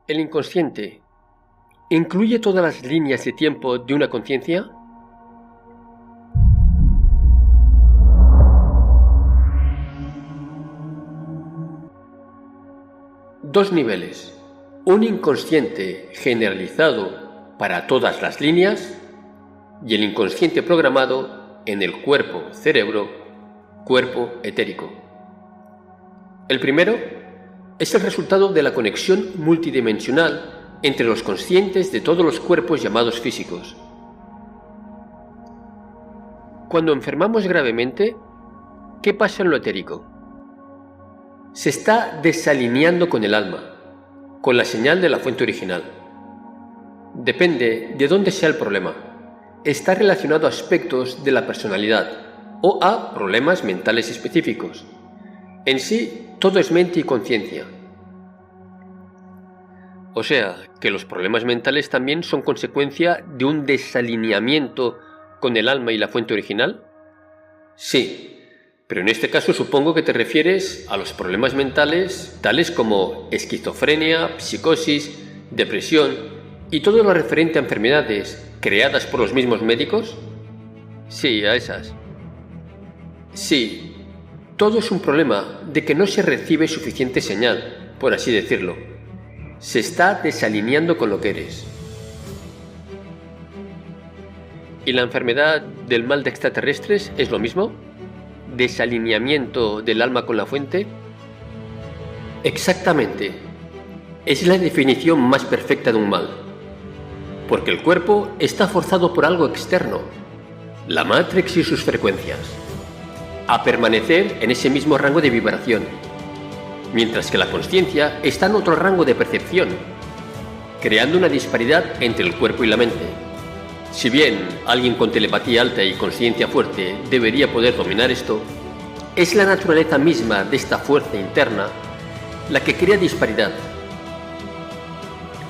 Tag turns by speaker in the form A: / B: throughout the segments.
A: El inconsciente ¿incluye todas las líneas de tiempo de una conciencia? Dos niveles. Un inconsciente generalizado para todas las líneas y el inconsciente programado en el cuerpo-cerebro, cuerpo etérico. El primero es el resultado de la conexión multidimensional entre los conscientes de todos los cuerpos llamados físicos. Cuando enfermamos gravemente, ¿qué pasa en lo etérico? Se está desalineando con el alma, con la señal de la fuente original. Depende de dónde sea el problema. Está relacionado a aspectos de la personalidad o a problemas mentales específicos. En sí, todo es mente y conciencia. O sea, que los problemas mentales también son consecuencia de un desalineamiento con el alma y la fuente original. Sí, pero en este caso supongo que te refieres a los problemas mentales tales como esquizofrenia, psicosis, depresión y todo lo referente a enfermedades creadas por los mismos médicos. Sí, a esas. Sí, todo es un problema de que no se recibe suficiente señal, por así decirlo. Se está desalineando con lo que eres. ¿Y la enfermedad del mal de extraterrestres es lo mismo? ¿Desalineamiento del alma con la fuente? Exactamente. Es la definición más perfecta de un mal. Porque el cuerpo está forzado por algo externo, la Matrix y sus frecuencias, a permanecer en ese mismo rango de vibración, mientras que la consciencia está en otro rango de percepción, creando una disparidad entre el cuerpo y la mente. Si bien alguien con telepatía alta y conciencia fuerte debería poder dominar esto, es la naturaleza misma de esta fuerza interna la que crea disparidad.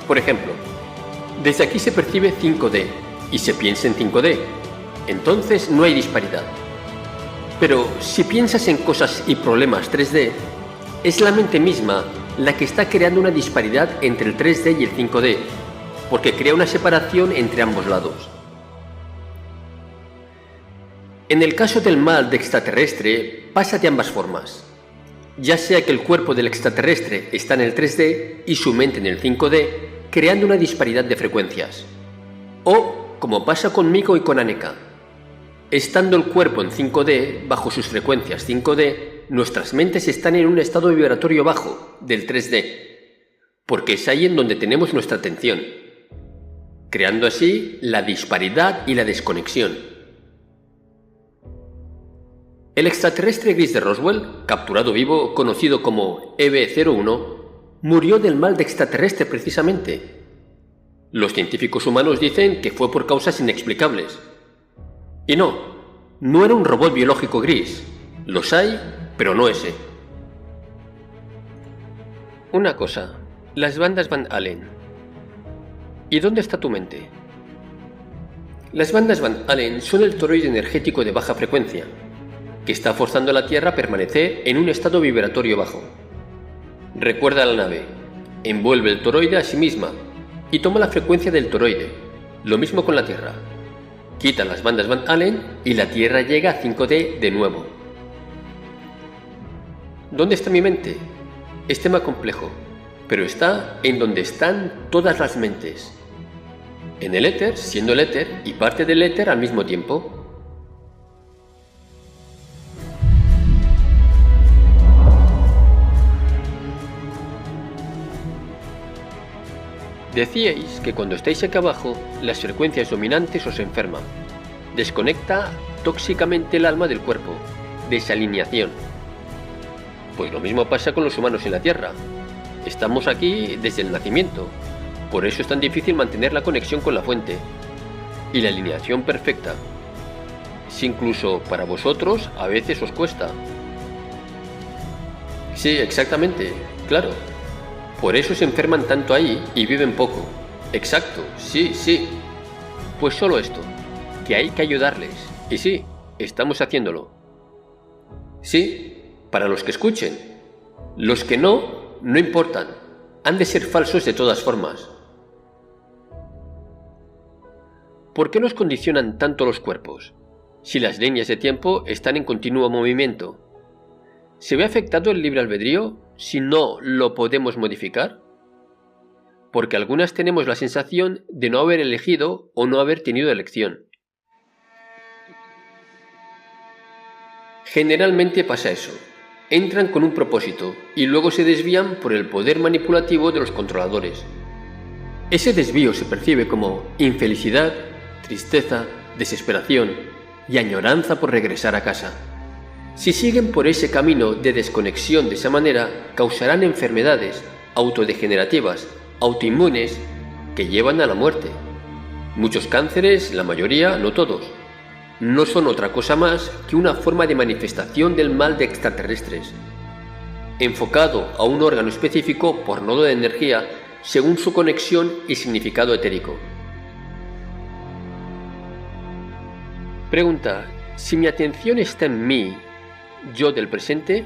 A: Por ejemplo, desde aquí se percibe 5D y se piensa en 5D, entonces no hay disparidad. Pero si piensas en cosas y problemas 3D, es la mente misma la que está creando una disparidad entre el 3D y el 5D, porque crea una separación entre ambos lados. En el caso del mal de extraterrestre, pasa de ambas formas, ya sea que el cuerpo del extraterrestre está en el 3D y su mente en el 5D, creando una disparidad de frecuencias. O, como pasa conmigo y con Aneka, estando el cuerpo en 5D, bajo sus frecuencias 5D, nuestras mentes están en un estado vibratorio bajo, del 3D, porque es ahí en donde tenemos nuestra atención, creando así la disparidad y la desconexión. El extraterrestre gris de Roswell, capturado vivo, conocido como EB-01, murió del mal de extraterrestre precisamente. Los científicos humanos dicen que fue por causas inexplicables. Y no era un robot biológico gris. Los hay, pero no ese. Una cosa, las bandas Van Allen. ¿Y dónde está tu mente? Las bandas Van Allen son el toroide energético de baja frecuencia, que está forzando a la Tierra a permanecer en un estado vibratorio bajo. Recuerda la nave, envuelve el toroide a sí misma y toma la frecuencia del toroide, lo mismo con la Tierra. Quita las bandas Van Allen y la Tierra llega a 5D de nuevo. ¿Dónde está mi mente? Es tema complejo, pero está en donde están todas las mentes. En el éter, siendo el éter y parte del éter al mismo tiempo. Decíais que cuando estáis acá abajo, las frecuencias dominantes os enferman. Desconecta tóxicamente el alma del cuerpo. Desalineación. Pues lo mismo pasa con los humanos en la Tierra. Estamos aquí desde el nacimiento. Por eso es tan difícil mantener la conexión con la fuente. Y la alineación perfecta. Si incluso para vosotros a veces os cuesta. Sí, exactamente, claro. Por eso se enferman tanto ahí y viven poco. Exacto, sí. Pues solo esto, que hay que ayudarles. Y sí, estamos haciéndolo. Sí, para los que escuchen. Los que no importan. Han de ser falsos de todas formas. ¿Por qué nos condicionan tanto los cuerpos, si las líneas de tiempo están en continuo movimiento? ¿Se ve afectado el libre albedrío si no lo podemos modificar? Porque algunas tenemos la sensación de no haber elegido o no haber tenido elección. Generalmente pasa eso. Entran con un propósito y luego se desvían por el poder manipulativo de los controladores. Ese desvío se percibe como infelicidad, tristeza, desesperación y añoranza por regresar a casa. Si siguen por ese camino de desconexión de esa manera, causarán enfermedades autodegenerativas, autoinmunes, que llevan a la muerte. Muchos cánceres, la mayoría, no todos, no son otra cosa más que una forma de manifestación del mal de extraterrestres, enfocado a un órgano específico por nodo de energía según su conexión y significado etérico. Pregunta: si mi atención está en mí, yo del presente,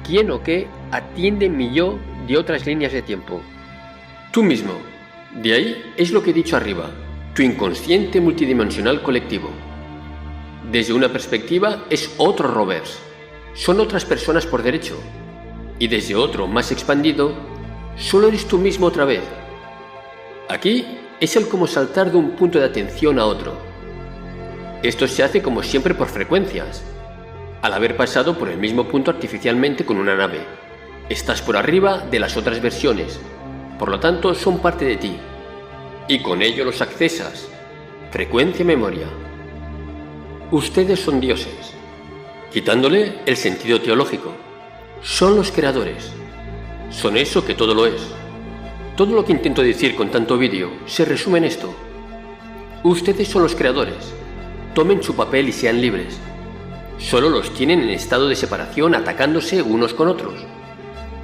A: ¿quién o qué atiende mi yo de otras líneas de tiempo? Tú mismo. De ahí es lo que he dicho arriba, tu inconsciente multidimensional colectivo. Desde una perspectiva es otro Roberts, son otras personas por derecho, y desde otro más expandido, solo eres tú mismo otra vez. Aquí es el como saltar de un punto de atención a otro. Esto se hace como siempre por frecuencias, al haber pasado por el mismo punto artificialmente con una nave. Estás por arriba de las otras versiones, por lo tanto son parte de ti, y con ello los accesas, frecuencia-memoria. Ustedes son dioses, quitándole el sentido teológico. Son los creadores. Son eso que todo lo es. Todo lo que intento decir con tanto vídeo se resume en esto. Ustedes son los creadores. Tomen su papel y sean libres. Solo los tienen en estado de separación atacándose unos con otros.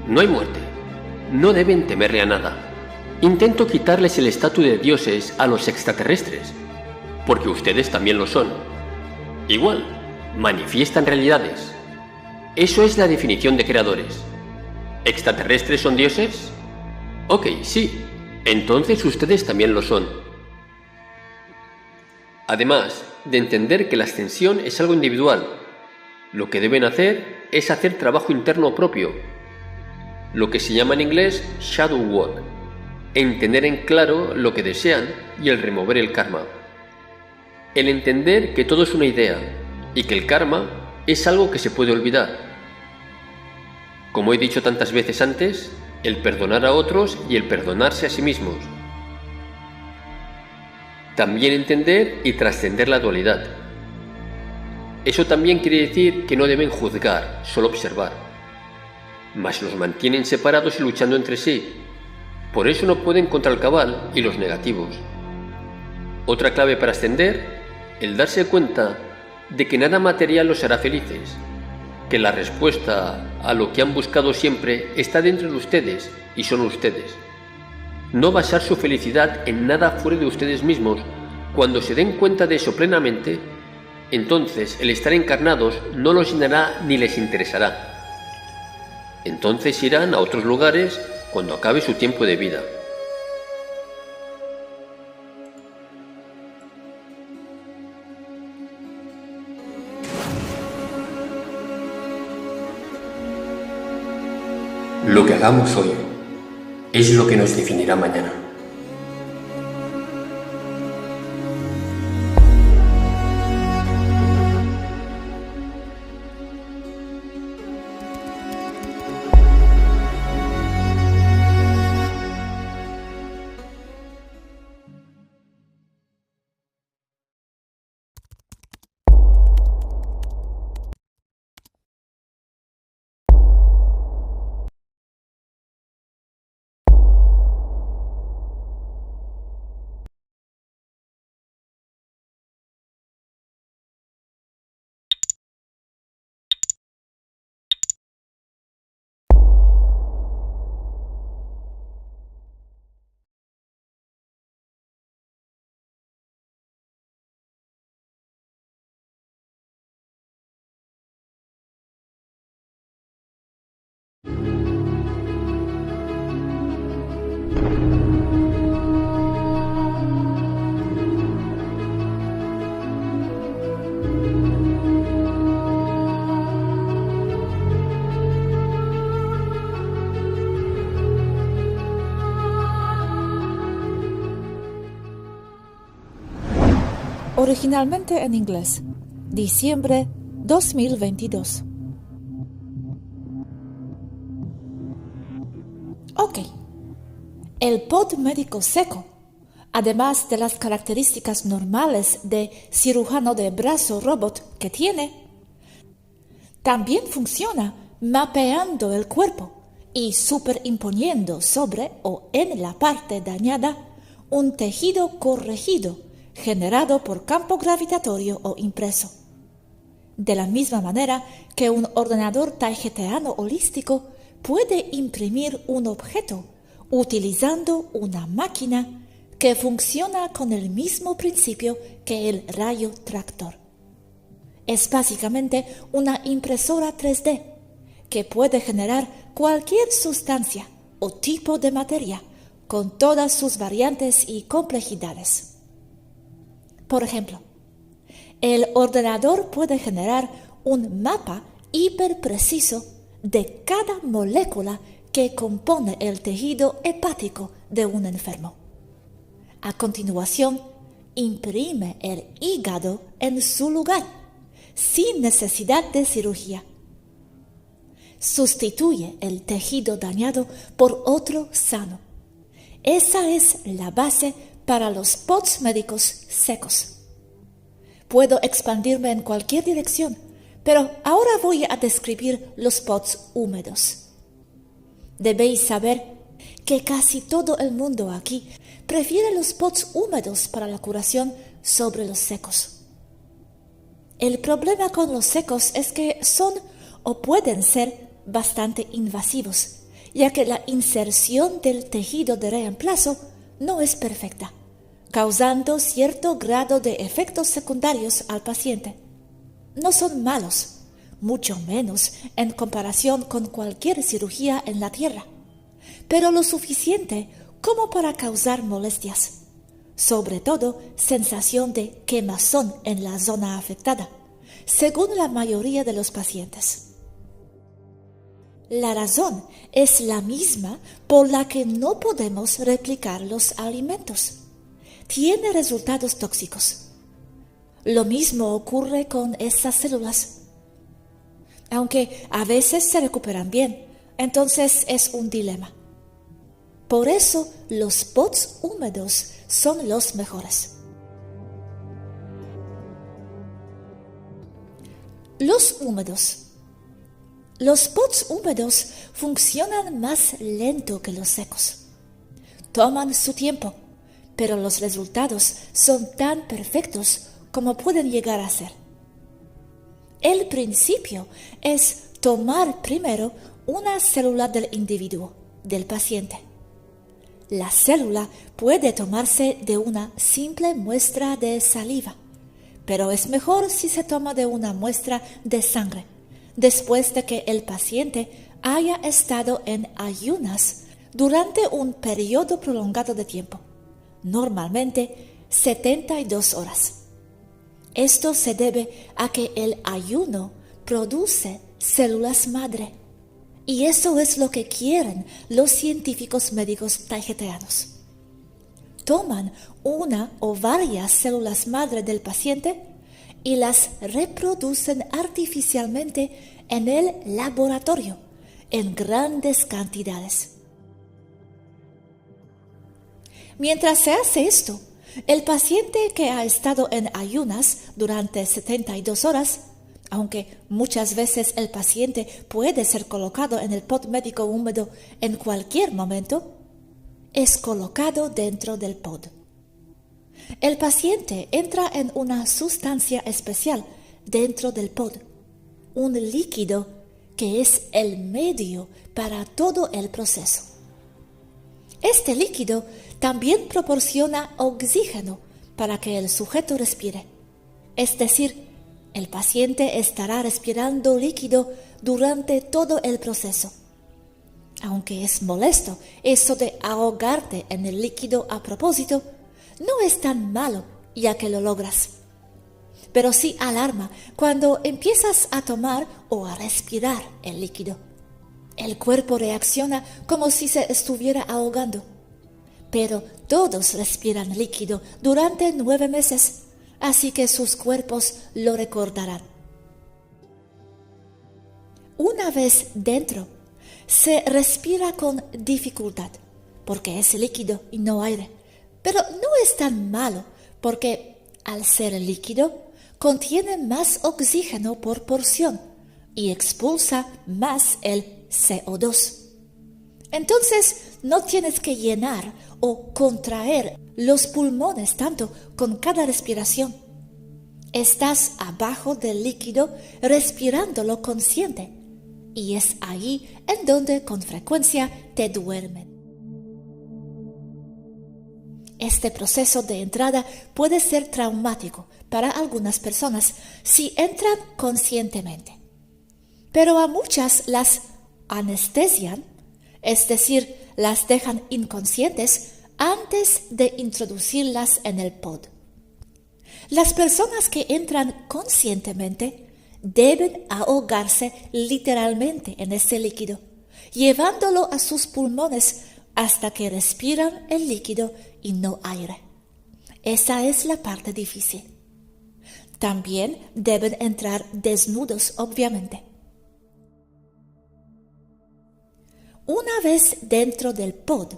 A: No hay muerte. No deben temerle a nada. Intento quitarles el estatus de dioses a los extraterrestres, porque ustedes también lo son. Igual, manifiestan realidades. Eso es la definición de creadores. ¿Extraterrestres son dioses? Ok, sí. Entonces ustedes también lo son. Además de entender que la ascensión es algo individual, lo que deben hacer es hacer trabajo interno propio, lo que se llama en inglés shadow work, en tener en claro lo que desean y el remover el karma. El entender que todo es una idea y que el karma es algo que se puede olvidar. Como he dicho tantas veces antes, el perdonar a otros y el perdonarse a sí mismos. También entender y trascender la dualidad. Eso también quiere decir que no deben juzgar, solo observar. Mas los mantienen separados y luchando entre sí. Por eso no pueden contra el cabal y los negativos. Otra clave para ascender: el darse cuenta de que nada material los hará felices, que la respuesta a lo que han buscado siempre está dentro de ustedes y son ustedes. No basar su felicidad en nada fuera de ustedes mismos. Cuando se den cuenta de eso plenamente, entonces el estar encarnados no los llenará ni les interesará. Entonces irán a otros lugares cuando acabe su tiempo de vida. Lo que hagamos hoy es lo que nos definirá mañana.
B: originalmente en inglés, diciembre 2022. Ok. El pod médico seco, además de las características normales de cirujano de brazo robot que tiene, también funciona mapeando el cuerpo y superimponiendo sobre o en la parte dañada un tejido corregido generado por campo gravitatorio o impreso. De la misma manera que un ordenador tarjeteano holístico puede imprimir un objeto utilizando una máquina que funciona con el mismo principio que el rayo tractor. Es básicamente una impresora 3D que puede generar cualquier sustancia o tipo de materia con todas sus variantes y complejidades. Por ejemplo, el ordenador puede generar un mapa hiperpreciso de cada molécula que compone el tejido hepático de un enfermo. A continuación, imprime el hígado en su lugar, sin necesidad de cirugía. Sustituye el tejido dañado por otro sano. Esa es la base para los pods médicos secos. Puedo expandirme en cualquier dirección, pero ahora voy a describir los pods húmedos. Debéis saber que casi todo el mundo aquí prefiere los pods húmedos para la curación sobre los secos. El problema con los secos es que son o pueden ser bastante invasivos, ya que la inserción del tejido de reemplazo no es perfecta, causando cierto grado de efectos secundarios al paciente. No son malos, mucho menos en comparación con cualquier cirugía en la tierra, pero lo suficiente como para causar molestias, sobre todo sensación de quemazón en la zona afectada, según la mayoría de los pacientes. La razón es la misma por la que no podemos replicar los alimentos. Tiene resultados tóxicos. Lo mismo ocurre con esas células. Aunque a veces se recuperan bien, entonces es un dilema. Por eso los pods húmedos son los mejores. Los húmedos. Los pods húmedos funcionan más lento que los secos. Toman su tiempo, pero los resultados son tan perfectos como pueden llegar a ser. El principio es tomar primero una célula del individuo, del paciente. La célula puede tomarse de una simple muestra de saliva, pero es mejor si se toma de una muestra de sangre, después de que el paciente haya estado en ayunas durante un periodo prolongado de tiempo, normalmente 72 horas. Esto se debe a que el ayuno produce células madre, y eso es lo que quieren los científicos médicos tarjeteanos. Toman una o varias células madre del paciente y las reproducen artificialmente en el laboratorio en grandes cantidades. Mientras se hace esto, el paciente que ha estado en ayunas durante 72 horas, aunque muchas veces el paciente puede ser colocado en el pod médico húmedo en cualquier momento, es colocado dentro del pod. El paciente entra en una sustancia especial dentro del pod, un líquido que es el medio para todo el proceso. Este líquido también proporciona oxígeno para que el sujeto respire, es decir, el paciente estará respirando líquido durante todo el proceso. Aunque es molesto eso de ahogarte en el líquido a propósito, no es tan malo ya que lo logras. Pero sí alarma cuando empiezas a tomar o a respirar el líquido. El cuerpo reacciona como si se estuviera ahogando. Pero todos respiran líquido durante 9 meses, así que sus cuerpos lo recordarán. Una vez dentro, se respira con dificultad, porque es líquido y no aire, pero no es tan malo, porque al ser líquido, contiene más oxígeno por porción y expulsa más el CO2. Entonces, no tienes que llenar o contraer los pulmones tanto con cada respiración. Estás abajo del líquido respirándolo consciente y es ahí en donde con frecuencia te duermen. Este proceso de entrada puede ser traumático para algunas personas si entran conscientemente, pero a muchas las anestesian, es decir, las dejan inconscientes antes de introducirlas en el pod. Las personas que entran conscientemente deben ahogarse literalmente en ese líquido, llevándolo a sus pulmones hasta que respiran el líquido y no aire. Esa es la parte difícil. También deben entrar desnudos, obviamente. Una vez dentro del pod,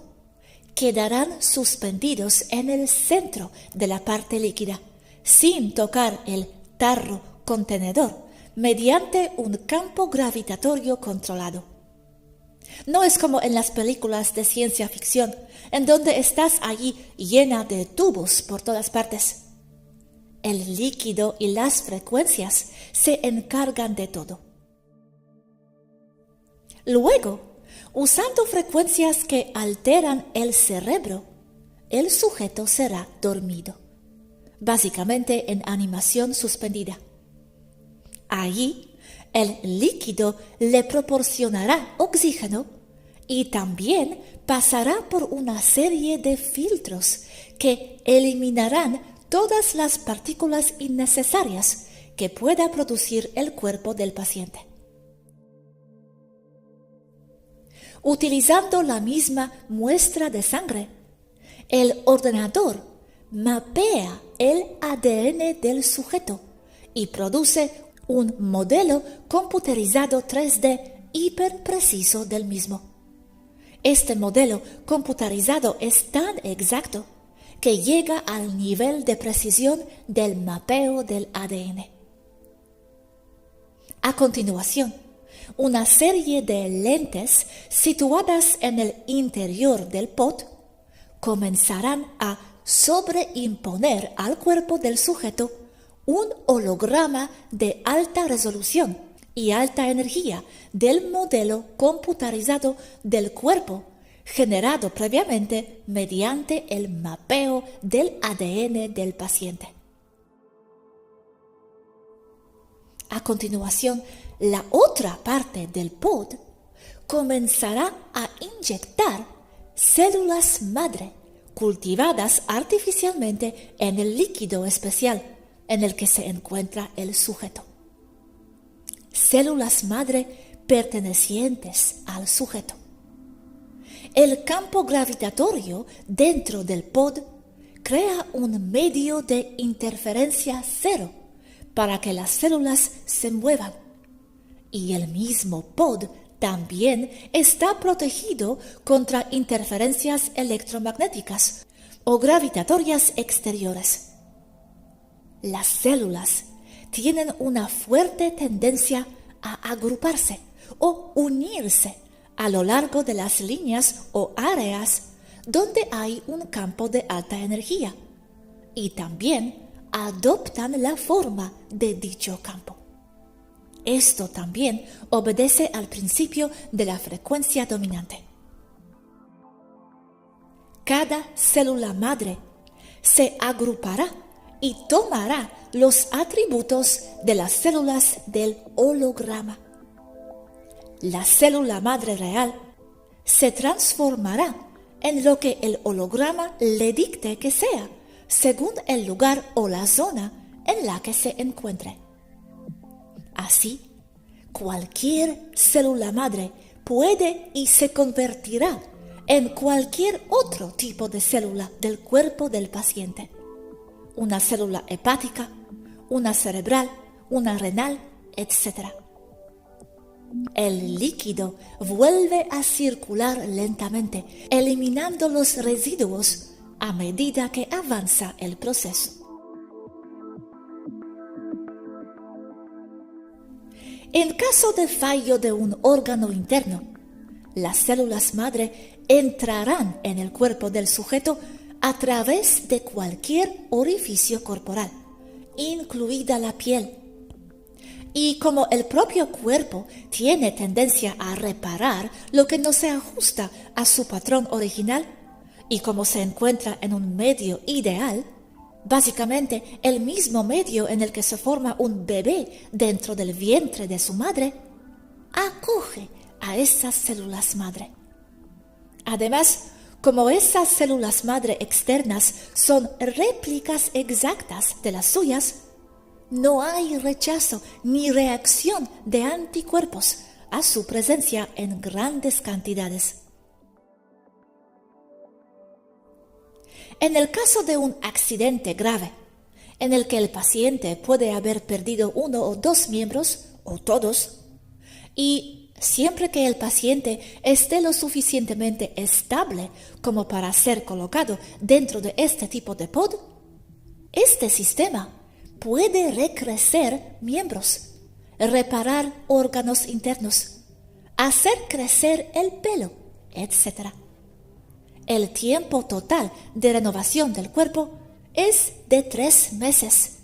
B: quedarán suspendidos en el centro de la parte líquida, sin tocar el tarro contenedor, mediante un campo gravitatorio controlado. No es como en las películas de ciencia ficción, en donde estás allí llena de tubos por todas partes. El líquido y las frecuencias se encargan de todo. Luego, usando frecuencias que alteran el cerebro, el sujeto será dormido, básicamente en animación suspendida. Allí, el líquido le proporcionará oxígeno y también pasará por una serie de filtros que eliminarán todas las partículas innecesarias que pueda producir el cuerpo del paciente. Utilizando la misma muestra de sangre, el ordenador mapea el ADN del sujeto y produce un modelo computerizado 3D hiperpreciso del mismo. Este modelo computarizado es tan exacto que llega al nivel de precisión del mapeo del ADN. A continuación, una serie de lentes situadas en el interior del pod comenzarán a sobreimponer al cuerpo del sujeto un holograma de alta resolución y alta energía del modelo computarizado del cuerpo generado previamente mediante el mapeo del ADN del paciente. A continuación, la otra parte del pod comenzará a inyectar células madre cultivadas artificialmente en el líquido especial en el que se encuentra el sujeto. Células madre pertenecientes al sujeto. El campo gravitatorio dentro del pod crea un medio de interferencia cero para que las células se muevan. Y el mismo pod también está protegido contra interferencias electromagnéticas o gravitatorias exteriores. Las células tienen una fuerte tendencia a agruparse o unirse a lo largo de las líneas o áreas donde hay un campo de alta energía y también adoptan la forma de dicho campo. Esto también obedece al principio de la frecuencia dominante. Cada célula madre se agrupará y tomará los atributos de las células del holograma. La célula madre real se transformará en lo que el holograma le dicte que sea, según el lugar o la zona en la que se encuentre. Así, cualquier célula madre puede y se convertirá en cualquier otro tipo de célula del cuerpo del paciente, una célula hepática, una cerebral, una renal, etc. El líquido vuelve a circular lentamente, eliminando los residuos a medida que avanza el proceso. En caso de fallo de un órgano interno, las células madre entrarán en el cuerpo del sujeto a través de cualquier orificio corporal, incluida la piel. Y como el propio cuerpo tiene tendencia a reparar lo que no se ajusta a su patrón original, y como se encuentra en un medio ideal, básicamente el mismo medio en el que se forma un bebé dentro del vientre de su madre, acoge a esas células madre. Además, como esas células madre externas son réplicas exactas de las suyas, no hay rechazo ni reacción de anticuerpos a su presencia en grandes cantidades. En el caso de un accidente grave, en el que el paciente puede haber perdido uno o dos miembros, o todos, y siempre que el paciente esté lo suficientemente estable como para ser colocado dentro de este tipo de pod, este sistema puede recrecer miembros, reparar órganos internos, hacer crecer el pelo, etc. El tiempo total de renovación del cuerpo es de 3 meses.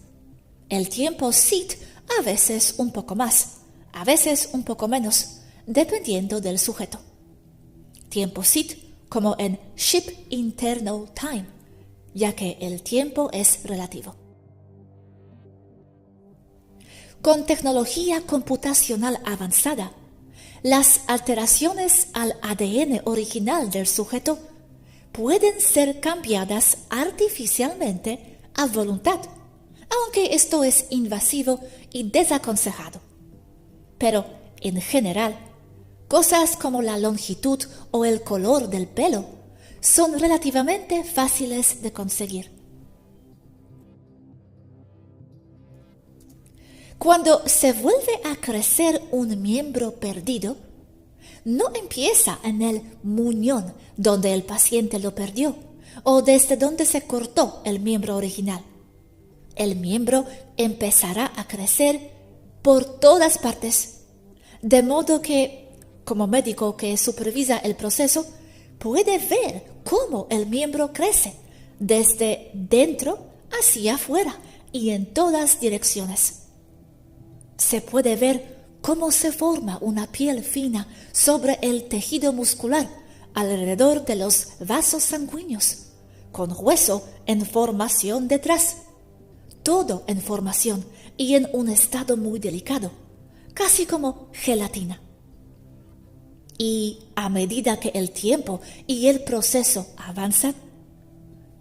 B: El tiempo SIT a veces un poco más, a veces un poco menos, dependiendo del sujeto. Tiempo SIT como en Ship Internal Time, ya que el tiempo es relativo. Con tecnología computacional avanzada, las alteraciones al ADN original del sujeto pueden ser cambiadas artificialmente a voluntad, aunque esto es invasivo y desaconsejado. Pero, en general, cosas como la longitud o el color del pelo son relativamente fáciles de conseguir. Cuando se vuelve a crecer un miembro perdido, no empieza en el muñón donde el paciente lo perdió o desde donde se cortó el miembro original. El miembro empezará a crecer por todas partes, de modo que, como médico que supervisa el proceso, puede ver cómo el miembro crece desde dentro hacia afuera y en todas direcciones. Se puede ver cómo se forma una piel fina sobre el tejido muscular alrededor de los vasos sanguíneos, con hueso en formación detrás, todo en formación y en un estado muy delicado, casi como gelatina. Y a medida que el tiempo y el proceso avanzan,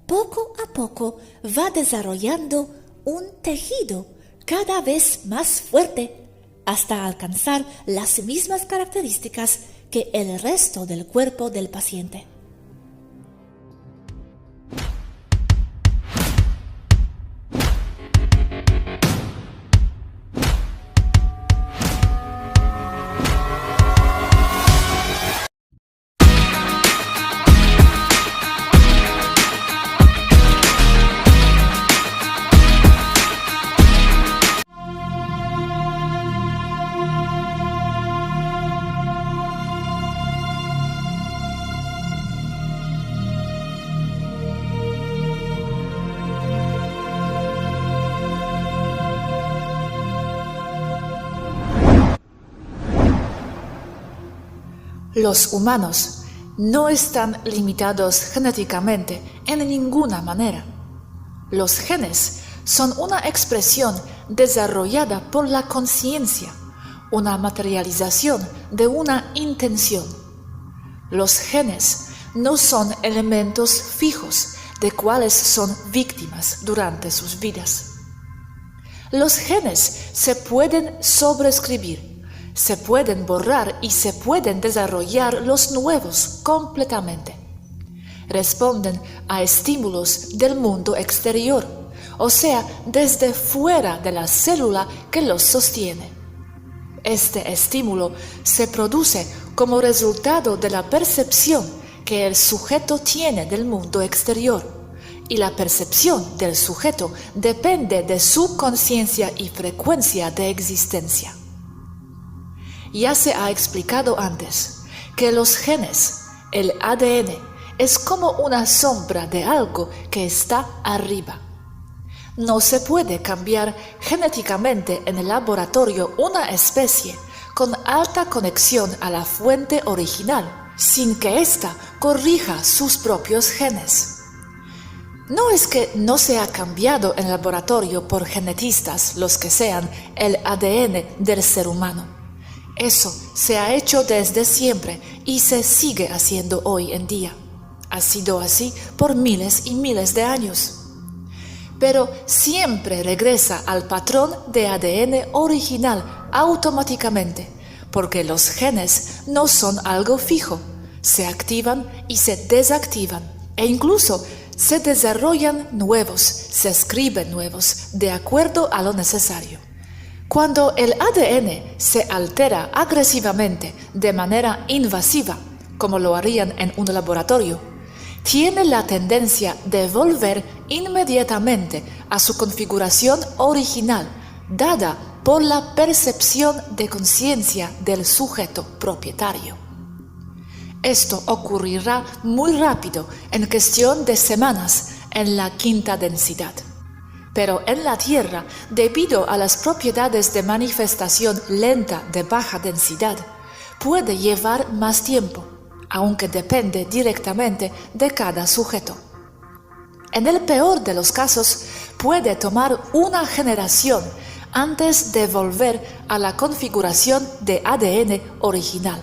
B: poco a poco va desarrollando un tejido cada vez más fuerte hasta alcanzar las mismas características que el resto del cuerpo del paciente. Los humanos no están limitados genéticamente en ninguna manera. Los genes son una expresión desarrollada por la conciencia, una materialización de una intención. Los genes no son elementos fijos de cuales son víctimas durante sus vidas. Los genes se pueden sobreescribir, se pueden borrar y se pueden desarrollar los nuevos completamente. Responden a estímulos del mundo exterior, o sea, desde fuera de la célula que los sostiene. Este estímulo se produce como resultado de la percepción que el sujeto tiene del mundo exterior, y la percepción del sujeto depende de su conciencia y frecuencia de existencia. Ya se ha explicado antes que los genes, el ADN, es como una sombra de algo que está arriba. No se puede cambiar genéticamente en el laboratorio una especie con alta conexión a la fuente original sin que ésta corrija sus propios genes. No es que no se ha cambiado en el laboratorio por genetistas, los que sean, el ADN del ser humano. Eso se ha hecho desde siempre y se sigue haciendo hoy en día. Ha sido así por miles y miles de años. Pero siempre regresa al patrón de ADN original automáticamente, porque los genes no son algo fijo, se activan y se desactivan, e incluso se desarrollan nuevos, se escriben nuevos, de acuerdo a lo necesario. Cuando el ADN se altera agresivamente de manera invasiva, como lo harían en un laboratorio, tiene la tendencia de volver inmediatamente a su configuración original, dada por la percepción de conciencia del sujeto propietario. Esto ocurrirá muy rápido, en cuestión de semanas, en la quinta densidad. Pero en la Tierra, debido a las propiedades de manifestación lenta de baja densidad, puede llevar más tiempo, aunque depende directamente de cada sujeto. En el peor de los casos, puede tomar una generación antes de volver a la configuración de ADN original.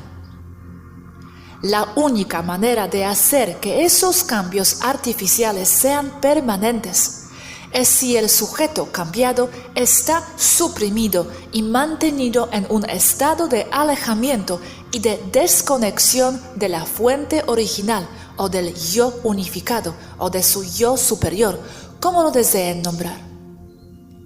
B: La única manera de hacer que esos cambios artificiales sean permanentes es si el sujeto cambiado está suprimido y mantenido en un estado de alejamiento y de desconexión de la fuente original o del yo unificado o de su yo superior, como lo deseen nombrar.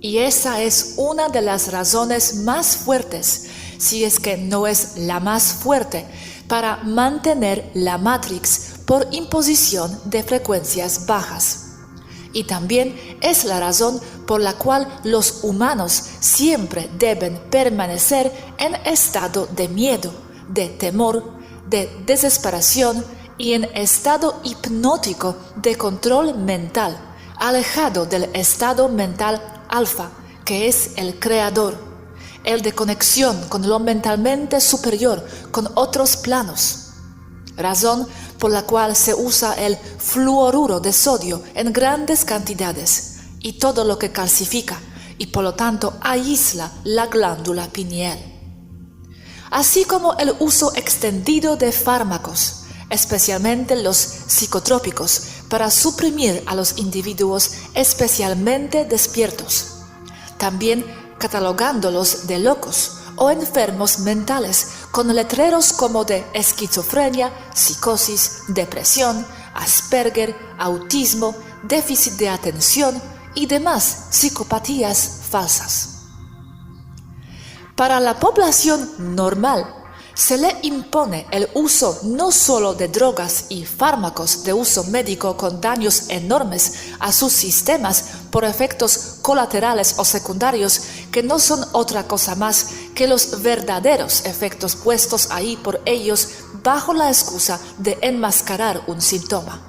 B: Y esa es una de las razones más fuertes, si es que no es la más fuerte, para mantener la Matrix por imposición de frecuencias bajas. Y también es la razón por la cual los humanos siempre deben permanecer en estado de miedo, de temor, de desesperación y en estado hipnótico de control mental, alejado del estado mental alfa, que es el creador, el de conexión con lo mentalmente superior, con otros planos. Razón por la cual se usa el fluoruro de sodio en grandes cantidades y todo lo que calcifica y por lo tanto aísla la glándula pineal. Así como el uso extendido de fármacos, especialmente los psicotrópicos, para suprimir a los individuos especialmente despiertos, también catalogándolos de locos o enfermos mentales con letreros como de esquizofrenia, psicosis, depresión, Asperger, autismo, déficit de atención y demás psicopatías falsas. Para la población normal, se le impone el uso no solo de drogas y fármacos de uso médico con daños enormes a sus sistemas por efectos colaterales o secundarios que no son otra cosa más que los verdaderos efectos puestos ahí por ellos bajo la excusa de enmascarar un síntoma.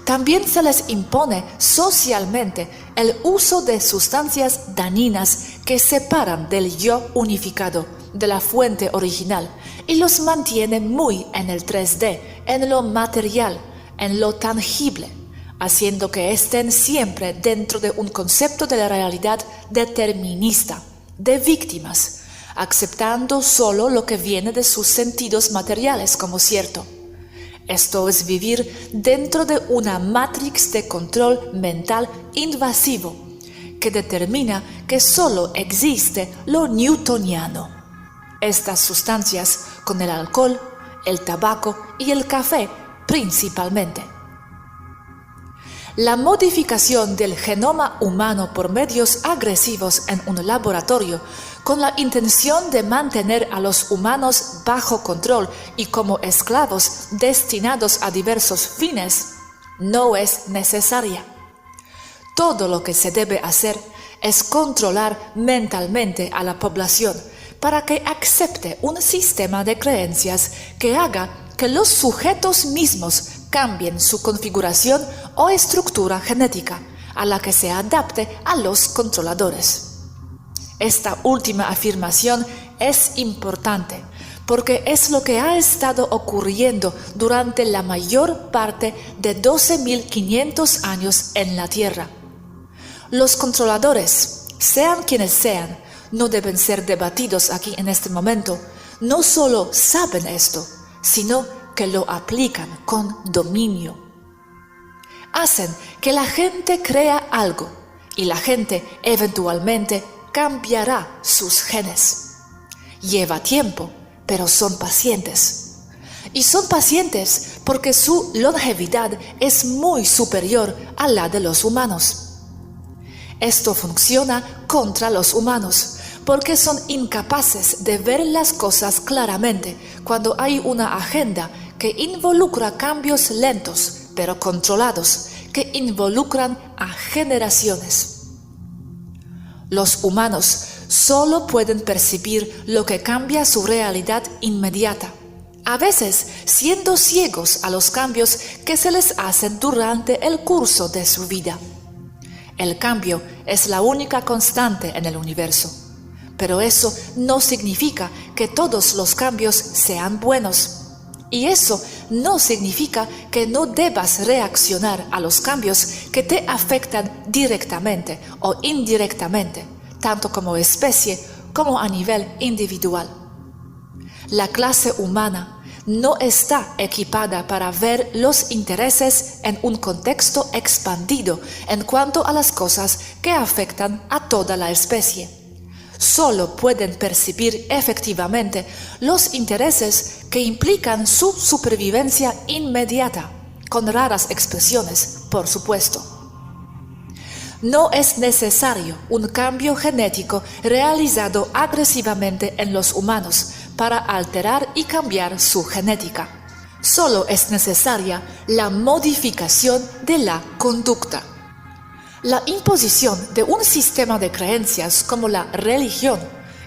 B: También se les impone socialmente el uso de sustancias dañinas que separan del yo unificado, de la fuente original, y los mantiene muy en el 3D, en lo material, en lo tangible, haciendo que estén siempre dentro de un concepto de la realidad determinista, de víctimas, aceptando solo lo que viene de sus sentidos materiales como cierto. Esto es vivir dentro de una matrix de control mental invasivo que determina que solo existe lo newtoniano. Estas sustancias con el alcohol, el tabaco y el café principalmente. La modificación del genoma humano por medios agresivos en un laboratorio con la intención de mantener a los humanos bajo control y como esclavos destinados a diversos fines no es necesaria. Todo lo que se debe hacer es controlar mentalmente a la población para que acepte un sistema de creencias que haga que los sujetos mismos cambien su configuración o estructura genética, a la que se adapte a los controladores. Esta última afirmación es importante porque es lo que ha estado ocurriendo durante la mayor parte de 12.500 años en la Tierra. Los controladores, sean quienes sean, no deben ser debatidos aquí en este momento. No solo saben esto, sino que lo aplican con dominio. Hacen que la gente crea algo y la gente eventualmente cambiará sus genes. Lleva tiempo, pero son pacientes. Y son pacientes porque su longevidad es muy superior a la de los humanos. Esto funciona contra los humanos, porque son incapaces de ver las cosas claramente cuando hay una agenda que involucra cambios lentos, pero controlados, que involucran a generaciones. Los humanos solo pueden percibir lo que cambia su realidad inmediata, a veces siendo ciegos a los cambios que se les hacen durante el curso de su vida. El cambio es la única constante en el universo, pero eso no significa que todos los cambios sean buenos. Y eso no significa que no debas reaccionar a los cambios que te afectan directamente o indirectamente, tanto como especie como a nivel individual. La clase humana no está equipada para ver los intereses en un contexto expandido en cuanto a las cosas que afectan a toda la especie. Solo pueden percibir efectivamente los intereses que implican su supervivencia inmediata, con raras expresiones, por supuesto. No es necesario un cambio genético realizado agresivamente en los humanos para alterar y cambiar su genética. Solo es necesaria la modificación de la conducta. La imposición de un sistema de creencias como la religión,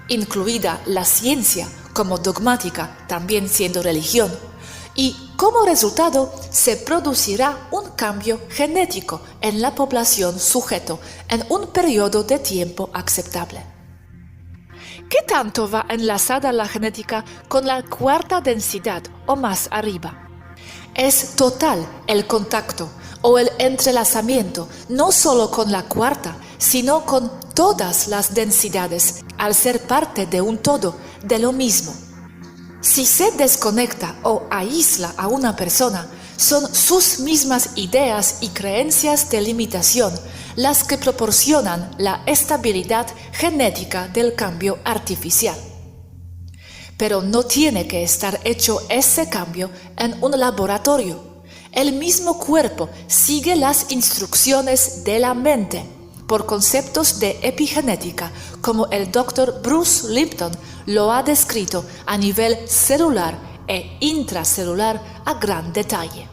B: incluida la ciencia como dogmática, también siendo religión, y como resultado se producirá un cambio genético en la población sujeto en un periodo de tiempo aceptable. ¿Qué tanto va enlazada la genética con la cuarta densidad o más arriba? Es total el contacto o el entrelazamiento, no solo con la cuarta, sino con todas las densidades, al ser parte de un todo, de lo mismo. Si se desconecta o aísla a una persona, son sus mismas ideas y creencias de limitación las que proporcionan la estabilidad genética del cambio artificial. Pero no tiene que estar hecho ese cambio en un laboratorio. El mismo cuerpo sigue las instrucciones de la mente por conceptos de epigenética, como el Dr. Bruce Lipton lo ha descrito a nivel celular e intracelular a gran detalle.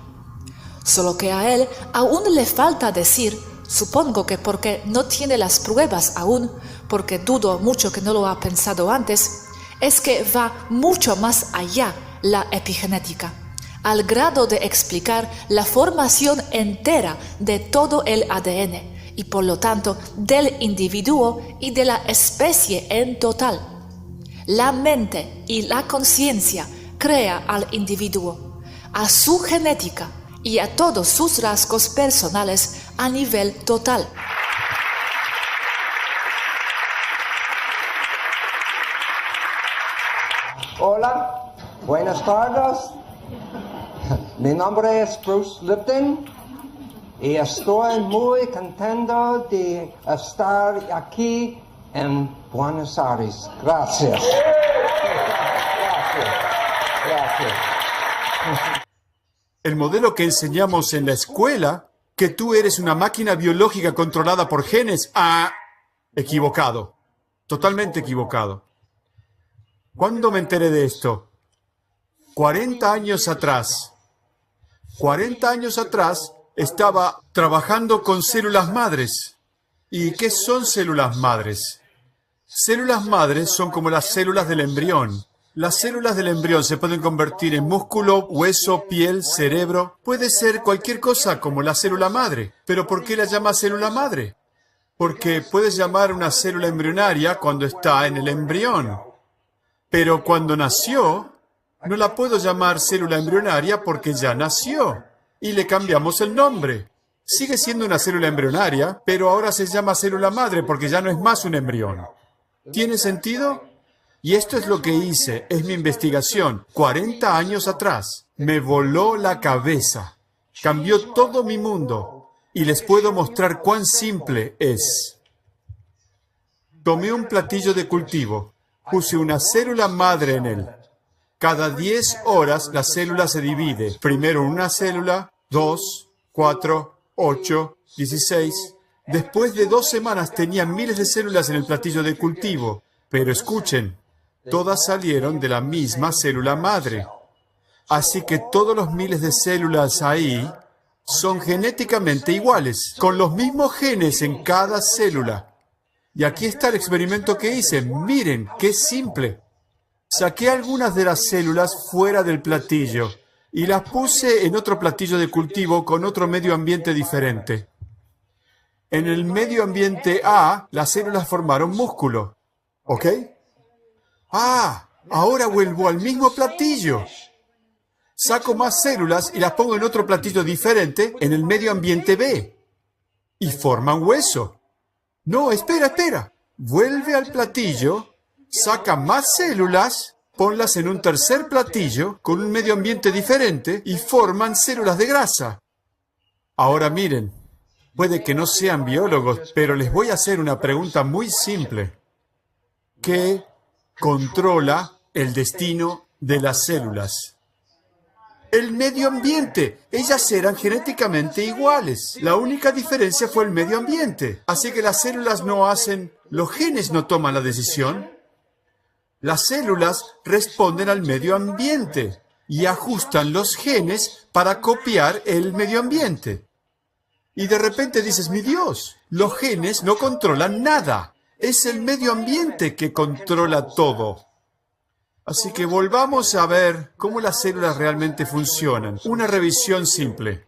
B: Solo que a él aún le falta decir, supongo que porque no tiene las pruebas aún, porque dudo mucho que no lo ha pensado antes, es que va mucho más allá la epigenética, al grado de explicar la formación entera de todo el ADN y por lo tanto del individuo y de la especie en total. La mente y la conciencia crea al individuo, a su genética y a todos sus rasgos personales a nivel total.
C: Hola, buenas tardes. Mi nombre es Bruce Lipton y estoy muy contento de estar aquí en Buenos Aires. Gracias. Gracias.
D: El modelo que enseñamos en la escuela que tú eres una máquina biológica controlada por genes. Ah, equivocado. Totalmente equivocado. ¿Cuándo me enteré de esto? 40 años atrás. 40 años atrás estaba trabajando con células madres. ¿Y qué son células madres? Células madres son como las células del embrión. Las células del embrión se pueden convertir en músculo, hueso, piel, cerebro. Puede ser cualquier cosa como la célula madre. ¿Pero por qué la llama célula madre? Porque puedes llamar una célula embrionaria cuando está en el embrión. Pero cuando nació, no la puedo llamar célula embrionaria porque ya nació. Y le cambiamos el nombre. Sigue siendo una célula embrionaria, pero ahora se llama célula madre porque ya no es más un embrión. ¿Tiene sentido? Y esto es lo que hice, es mi investigación, 40 años atrás. Me voló la cabeza. Cambió todo mi mundo. Y les puedo mostrar cuán simple es. Tomé un platillo de cultivo. Puse una célula madre en él. Cada 10 horas la célula se divide. Primero una célula, 2, 4, 8, 16. Después de 2 semanas tenía miles de células en el platillo de cultivo. Pero escuchen, todas salieron de la misma célula madre. Así que todos los miles de células ahí son genéticamente iguales, con los mismos genes en cada célula. Y aquí está el experimento que hice. Miren, qué simple. Saqué algunas de las células fuera del platillo y las puse en otro platillo de cultivo con otro medio ambiente diferente. En el medio ambiente A, las células formaron músculo. ¿Ok? Ah, ahora vuelvo al mismo platillo. Saco más células y las pongo en otro platillo diferente en el medio ambiente B. Y forman hueso. No, espera. Vuelve al platillo, saca más células, ponlas en un tercer platillo con un medio ambiente diferente y forman células de grasa. Ahora miren, puede que no sean biólogos, pero les voy a hacer una pregunta muy simple. ¿Qué controla el destino de las células? El medio ambiente. Ellas eran genéticamente iguales. La única diferencia fue el medio ambiente. Así que las células no hacen... Los genes no toman la decisión. Las células responden al medio ambiente y ajustan los genes para copiar el medio ambiente. Y de repente dices, mi Dios, los genes no controlan nada. Es el medio ambiente que controla todo. Así que volvamos a ver cómo las células realmente funcionan. Una revisión simple.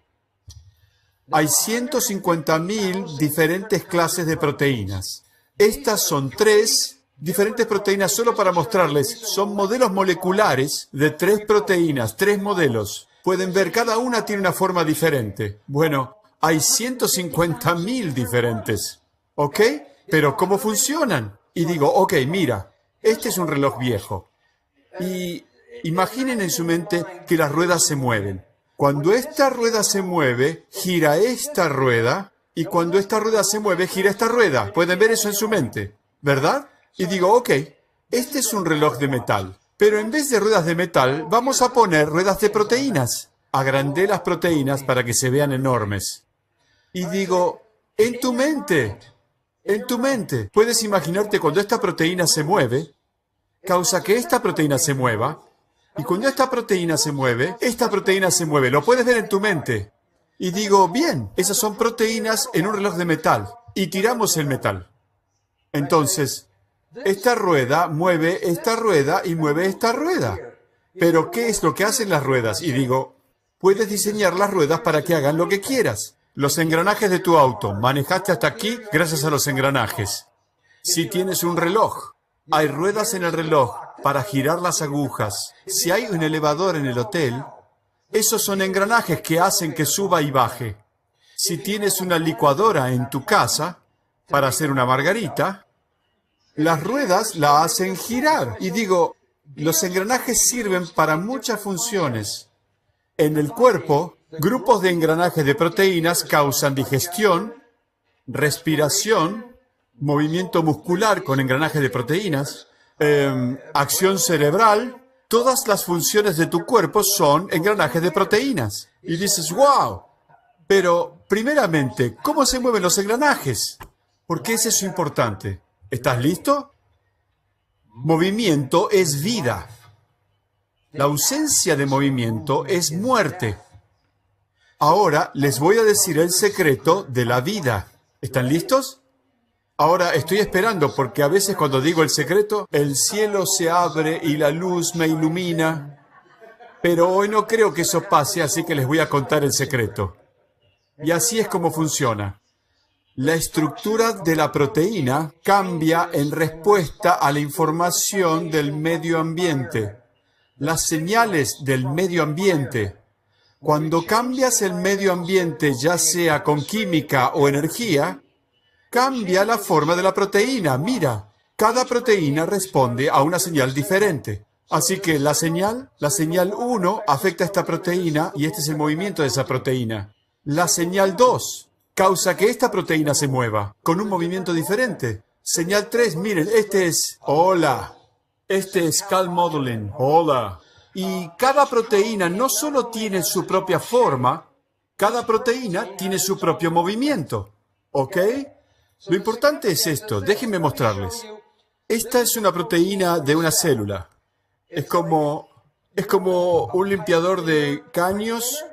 D: Hay 150.000 diferentes clases de proteínas. Estas son 3 diferentes proteínas solo para mostrarles. Son modelos moleculares de 3 proteínas, 3 modelos. Pueden ver, cada una tiene una forma diferente. Bueno, hay 150.000 diferentes. ¿Ok? Pero ¿cómo funcionan? Y digo, ok, mira, este es un reloj viejo. Y imaginen en su mente que las ruedas se mueven. Cuando esta rueda se mueve, gira esta rueda. Y cuando esta rueda se mueve, gira esta rueda. Pueden ver eso en su mente, ¿verdad? Y digo, ok, este es un reloj de metal. Pero en vez de ruedas de metal, vamos a poner ruedas de proteínas. Agrandé las proteínas para que se vean enormes. Y digo, en tu mente, puedes imaginarte cuando esta proteína se mueve, causa que esta proteína se mueva, y cuando esta proteína se mueve, lo puedes ver en tu mente. Y digo, bien, esas son proteínas en un reloj de metal, y tiramos el metal. Entonces, esta rueda mueve esta rueda y mueve esta rueda. Pero, ¿qué es lo que hacen las ruedas? Y digo, puedes diseñar las ruedas para que hagan lo que quieras. Los engranajes de tu auto, manejaste hasta aquí gracias a los engranajes. Si tienes un reloj, hay ruedas en el reloj para girar las agujas. Si hay un elevador en el hotel, esos son engranajes que hacen que suba y baje. Si tienes una licuadora en tu casa para hacer una margarita, las ruedas la hacen girar. Y digo, los engranajes sirven para muchas funciones. En el cuerpo, grupos de engranajes de proteínas causan digestión, respiración, movimiento muscular con engranajes de proteínas, acción cerebral. Todas las funciones de tu cuerpo son engranajes de proteínas. Y dices, wow, Pero, primeramente, ¿cómo se mueven los engranajes? Porque es eso importante. ¿Estás listo? Movimiento es vida. La ausencia de movimiento es muerte. Ahora les voy a decir el secreto de la vida. ¿Están listos? Ahora estoy esperando porque a veces cuando digo el secreto, el cielo se abre y la luz me ilumina. Pero hoy no creo que eso pase, así que les voy a contar el secreto. Y así es como funciona. La estructura de la proteína cambia en respuesta a la información del medio ambiente. Las señales del medio ambiente. Cuando cambias el medio ambiente, ya sea con química o energía, cambia la forma de la proteína. Mira, cada proteína responde a una señal diferente. Así que la señal 1 afecta a esta proteína y este es el movimiento de esa proteína. La señal 2 causa que esta proteína se mueva con un movimiento diferente. Señal 3, miren, este es hola. Este es calmodulin. Hola. Y cada proteína no solo tiene su propia forma, cada proteína tiene su propio movimiento. ¿Ok? Lo importante es esto. Déjenme mostrarles. Esta es una proteína de una célula. Es como un limpiador de caños.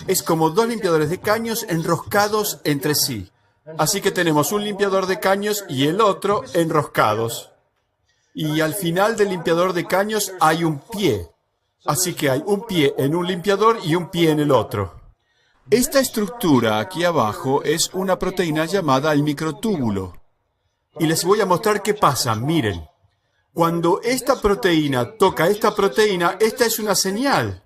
D: Es como dos limpiadores de caños enroscados entre sí. Así que tenemos un limpiador de caños y el otro enroscados. Y al final del limpiador de caños hay un pie. Así que hay un pie en un limpiador y un pie en el otro. Esta estructura aquí abajo es una proteína llamada el microtúbulo. Y les voy a mostrar qué pasa. Miren. Cuando esta proteína toca esta proteína, esta es una señal.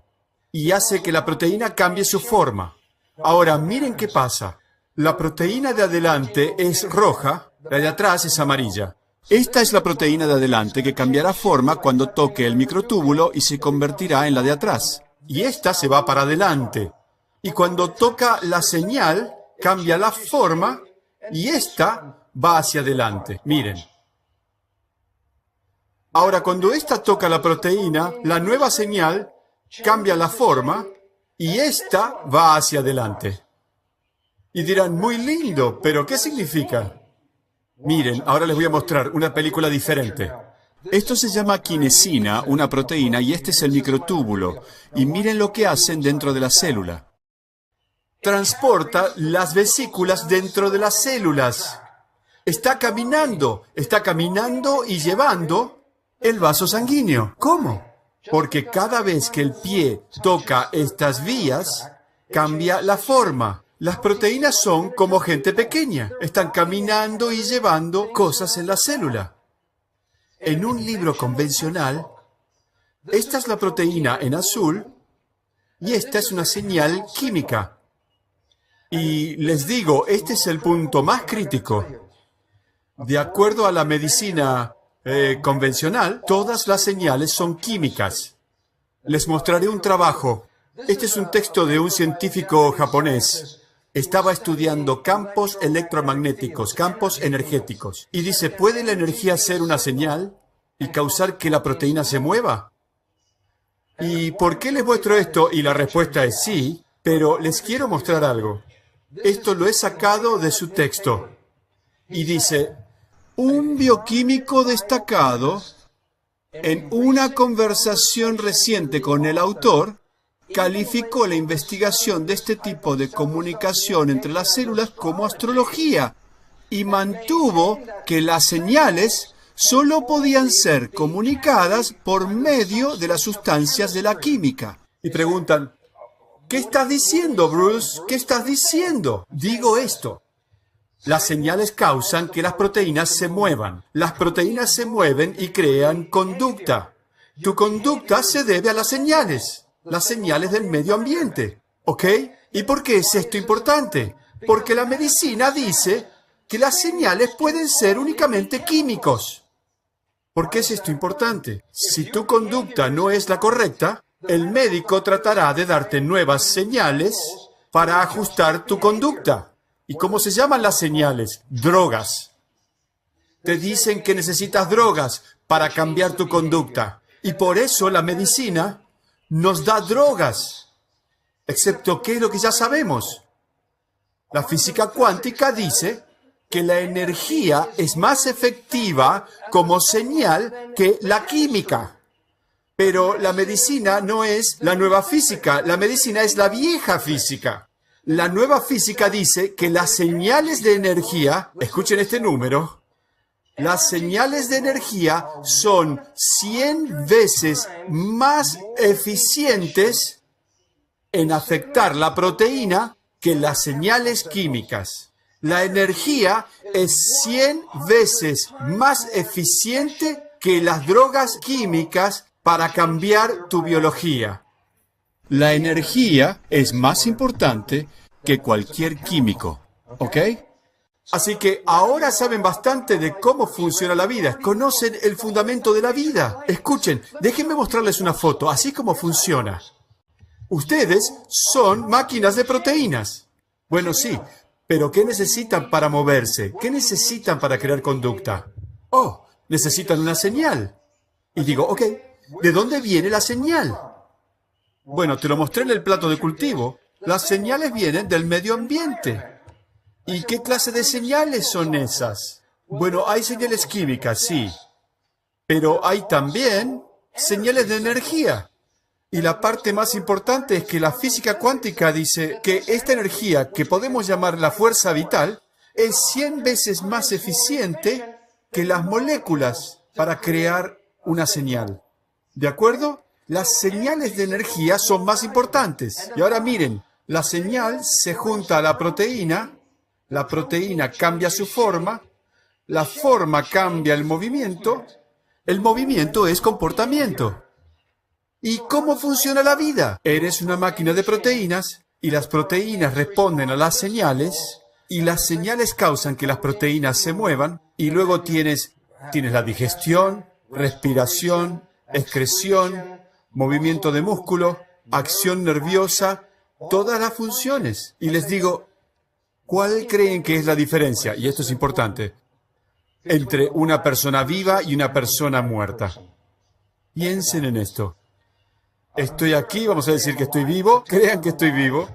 D: Y hace que la proteína cambie su forma. Ahora, miren qué pasa. La proteína de adelante es roja, la de atrás es amarilla. Esta es la proteína de adelante que cambiará forma cuando toque el microtúbulo y se convertirá en la de atrás. Y esta se va para adelante. Y cuando toca la señal, cambia la forma y esta va hacia adelante. Miren. Ahora, cuando esta toca la proteína, la nueva señal cambia la forma y esta va hacia adelante. Y dirán, muy lindo, pero ¿qué significa? Miren, ahora les voy a mostrar una película diferente. Esto se llama quinesina, una proteína, y este es el microtúbulo. Y miren lo que hacen dentro de la célula. Transporta las vesículas dentro de las células. Está caminando y llevando el vaso sanguíneo. ¿Cómo? Porque cada vez que el pie toca estas vías, cambia la forma. Las proteínas son como gente pequeña. Están caminando y llevando cosas en la célula. En un libro convencional, esta es la proteína en azul y esta es una señal química. Y les digo, este es el punto más crítico. De acuerdo a la medicina convencional, todas las señales son químicas. Les mostraré un trabajo. Este es un texto de un científico japonés. Estaba estudiando campos electromagnéticos, campos energéticos. Y dice, ¿puede la energía ser una señal y causar que la proteína se mueva? ¿Y por qué les muestro esto? Y la respuesta es sí, pero les quiero mostrar algo. Esto lo he sacado de su texto. Y dice, un bioquímico destacado, en una conversación reciente con el autor, calificó la investigación de este tipo de comunicación entre las células como astrología y mantuvo que las señales solo podían ser comunicadas por medio de las sustancias de la química. Y preguntan, ¿qué estás diciendo, Bruce? ¿Qué estás diciendo? Digo esto. Las señales causan que las proteínas se muevan. Las proteínas se mueven y crean conducta. Tu conducta se debe a las señales del medio ambiente. ¿Ok? ¿Y por qué es esto importante? Porque la medicina dice que las señales pueden ser únicamente químicos. ¿Por qué es esto importante? Si tu conducta no es la correcta, el médico tratará de darte nuevas señales para ajustar tu conducta. ¿Y cómo se llaman las señales? Drogas. Te dicen que necesitas drogas para cambiar tu conducta. Y por eso la medicina nos da drogas. Excepto, ¿qué es lo que ya sabemos? La física cuántica dice que la energía es más efectiva como señal que la química. Pero la medicina no es la nueva física, la medicina es la vieja física. La nueva física dice que las señales de energía, escuchen este número, las señales de energía son 100 veces más eficientes en afectar la proteína que las señales químicas. La energía es 100 veces más eficiente que las drogas químicas para cambiar tu biología. La energía es más importante que cualquier químico, ¿ok? Así que ahora saben bastante de cómo funciona la vida. Conocen el fundamento de la vida. Escuchen, déjenme mostrarles una foto, así como funciona. Ustedes son máquinas de proteínas. Bueno, sí, pero ¿qué necesitan para moverse? ¿Qué necesitan para crear conducta? Oh, necesitan una señal. Y digo, ok, ¿de dónde viene la señal? Bueno, te lo mostré en el plato de cultivo. Las señales vienen del medio ambiente. ¿Y qué clase de señales son esas? Bueno, hay señales químicas, sí. Pero hay también señales de energía. Y la parte más importante es que la física cuántica dice que esta energía, que podemos llamar la fuerza vital, es 100 veces más eficiente que las moléculas para crear una señal. ¿De acuerdo? Las señales de energía son más importantes. Y ahora miren, la señal se junta a la proteína cambia su forma, la forma cambia el movimiento es comportamiento. ¿Y cómo funciona la vida? Eres una máquina de proteínas y las proteínas responden a las señales y las señales causan que las proteínas se muevan y luego tienes la digestión, respiración, excreción, movimiento de músculo, acción nerviosa, todas las funciones. Y les digo, ¿cuál creen que es la diferencia? Y esto es importante. Entre una persona viva y una persona muerta. Piensen en esto. Estoy aquí, vamos a decir que estoy vivo, crean que estoy vivo,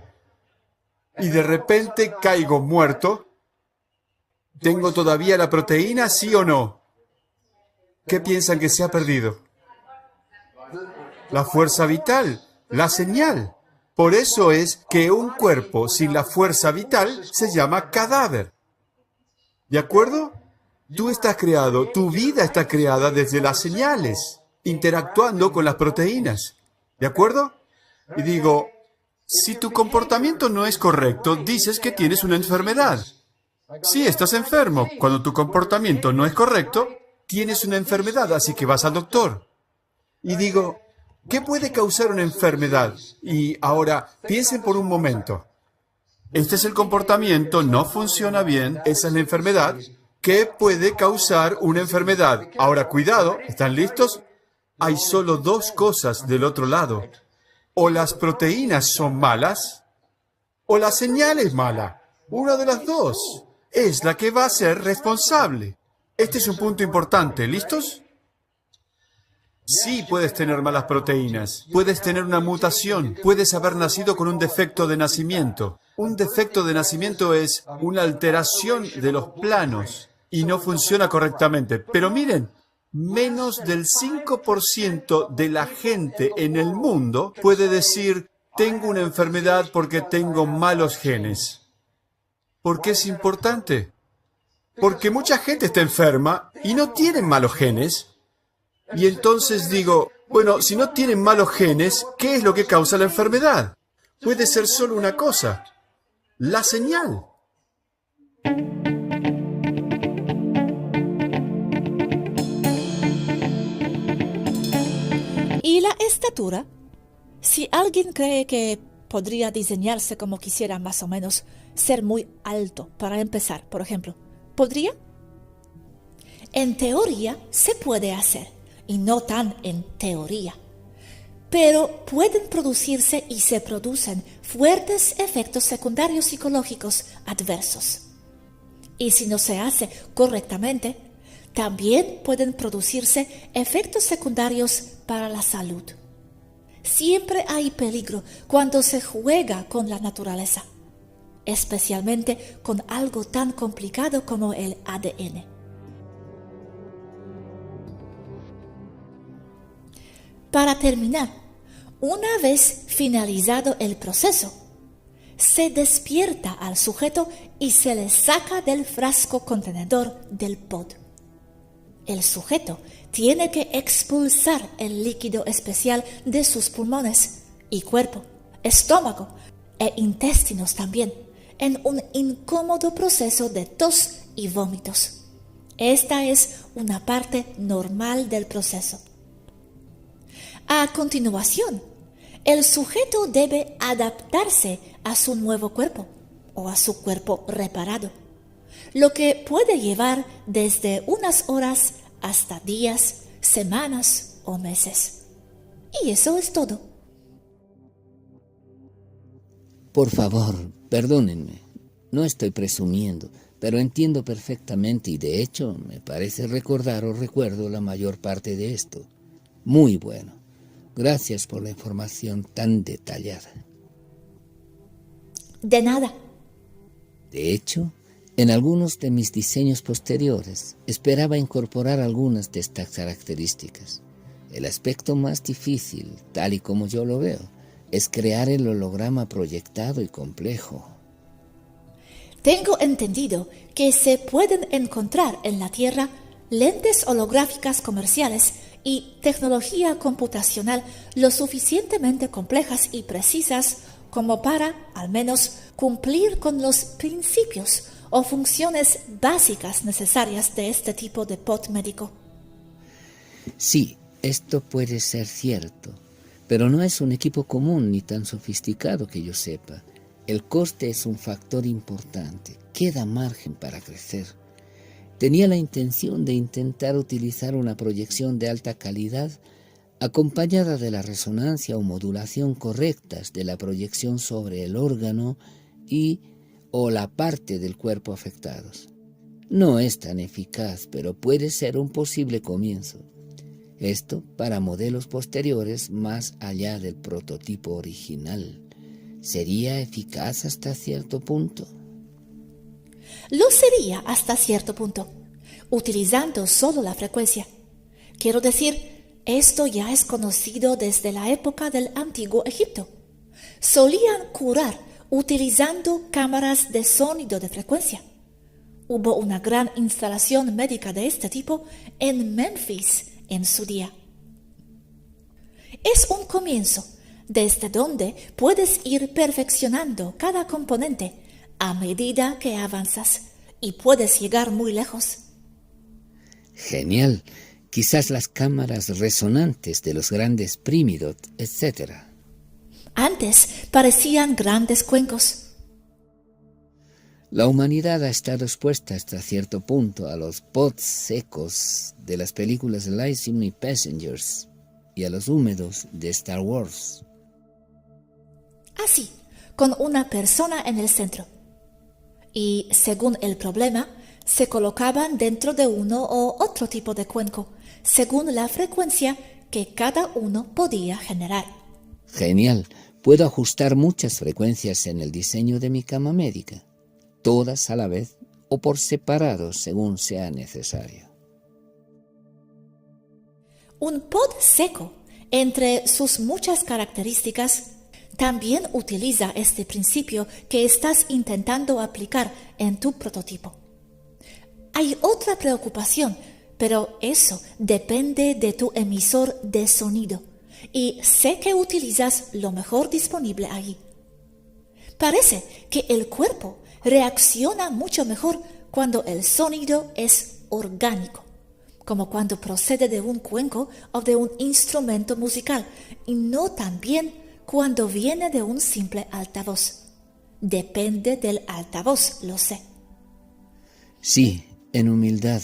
D: y de repente caigo muerto. ¿Tengo todavía la proteína, sí o no? ¿Qué piensan que se ha perdido? La fuerza vital, la señal. Por eso es que un cuerpo sin la fuerza vital se llama cadáver. ¿De acuerdo? Tú estás creado, tu vida está creada desde las señales, interactuando con las proteínas. ¿De acuerdo? Y digo, si tu comportamiento no es correcto, dices que tienes una enfermedad. Sí, estás enfermo. Cuando tu comportamiento no es correcto, tienes una enfermedad, así que vas al doctor. Y digo, ¿qué puede causar una enfermedad? Y ahora, piensen por un momento. Este es el comportamiento, no funciona bien, esa es la enfermedad. ¿Qué puede causar una enfermedad? Ahora, cuidado, ¿están listos? Hay solo dos cosas del otro lado. O las proteínas son malas, o la señal es mala. Una de las dos es la que va a ser responsable. Este es un punto importante. ¿Listos? Sí, puedes tener malas proteínas, puedes tener una mutación, puedes haber nacido con un defecto de nacimiento. Un defecto de nacimiento es una alteración de los planos y no funciona correctamente. Pero miren, menos del 5% de la gente en el mundo puede decir, tengo una enfermedad porque tengo malos genes. ¿Por qué es importante? Porque mucha gente está enferma y no tienen malos genes. Y entonces digo, bueno, si no tienen malos genes, ¿qué es lo que causa la enfermedad? Puede ser solo una cosa, la señal.
B: ¿Y la estatura? Si alguien cree que podría diseñarse como quisiera más o menos, ser muy alto para empezar, por ejemplo, ¿podría? En teoría se puede hacer. Y no tan en teoría. Pero pueden producirse y se producen fuertes efectos secundarios psicológicos adversos. Y si no se hace correctamente, también pueden producirse efectos secundarios para la salud. siempre hay peligro cuando se juega con la naturaleza, especialmente con algo tan complicado como el ADN. Para terminar, una vez finalizado el proceso, se despierta al sujeto y se le saca del frasco contenedor del pod. El sujeto tiene que expulsar el líquido especial de sus pulmones y cuerpo, estómago e intestinos también, en un incómodo proceso de tos y vómitos. Esta es una parte normal del proceso. A continuación, el sujeto debe adaptarse a su nuevo cuerpo o a su cuerpo reparado, lo que puede llevar desde unas horas hasta días, semanas o meses. Y eso es todo.
E: Por favor, perdónenme. No estoy presumiendo, pero entiendo perfectamente y de hecho me parece recordar o recuerdo la mayor parte de esto. Muy bueno. Gracias por la información tan detallada.
B: De nada.
E: De hecho, en algunos de mis diseños posteriores esperaba incorporar algunas de estas características. El aspecto más difícil, tal y como yo lo veo, es crear el holograma proyectado y complejo.
B: Tengo entendido que se pueden encontrar en la Tierra lentes holográficas comerciales y tecnología computacional lo suficientemente complejas y precisas como para, al menos, cumplir con los principios o funciones básicas necesarias de este tipo de pod médico.
E: Sí, esto puede ser cierto, pero no es un equipo común ni tan sofisticado que yo sepa. El coste es un factor importante, queda margen para crecer. Tenía la intención de intentar utilizar una proyección de alta calidad acompañada de la resonancia o modulación correctas de la proyección sobre el órgano o la parte del cuerpo afectados. No es tan eficaz, pero puede ser un posible comienzo. Esto para modelos posteriores más allá del prototipo original. ¿Sería eficaz hasta cierto punto?
B: Lo sería hasta cierto punto, utilizando solo la frecuencia. Quiero decir, esto ya es conocido desde la época del Antiguo Egipto. Solían curar utilizando cámaras de sonido de frecuencia. Hubo una gran instalación médica de este tipo en Memphis en su día. Es un comienzo, desde donde puedes ir perfeccionando cada componente a medida que avanzas y puedes llegar muy lejos.
E: Genial. Quizás las cámaras resonantes de los grandes Primidot, etc.
B: Antes parecían grandes cuencos.
E: La humanidad ha estado expuesta hasta cierto punto a los pods secos de las películas Elysium y Passengers y a los húmedos de Star Wars.
B: Así, con una persona en el centro. Y, según el problema, se colocaban dentro de uno o otro tipo de cuenco, según la frecuencia que cada uno podía generar.
E: Genial. Puedo ajustar muchas frecuencias en el diseño de mi cama médica, todas a la vez o por separado según sea necesario.
B: Un pod seco, entre sus muchas características, también utiliza este principio que estás intentando aplicar en tu prototipo. Hay otra preocupación, pero eso depende de tu emisor de sonido, y sé que utilizas lo mejor disponible allí. Parece que el cuerpo reacciona mucho mejor cuando el sonido es orgánico, como cuando procede de un cuenco o de un instrumento musical, y no tan bien cuando viene de un simple altavoz. Depende del altavoz, lo sé.
E: Sí, en humildad,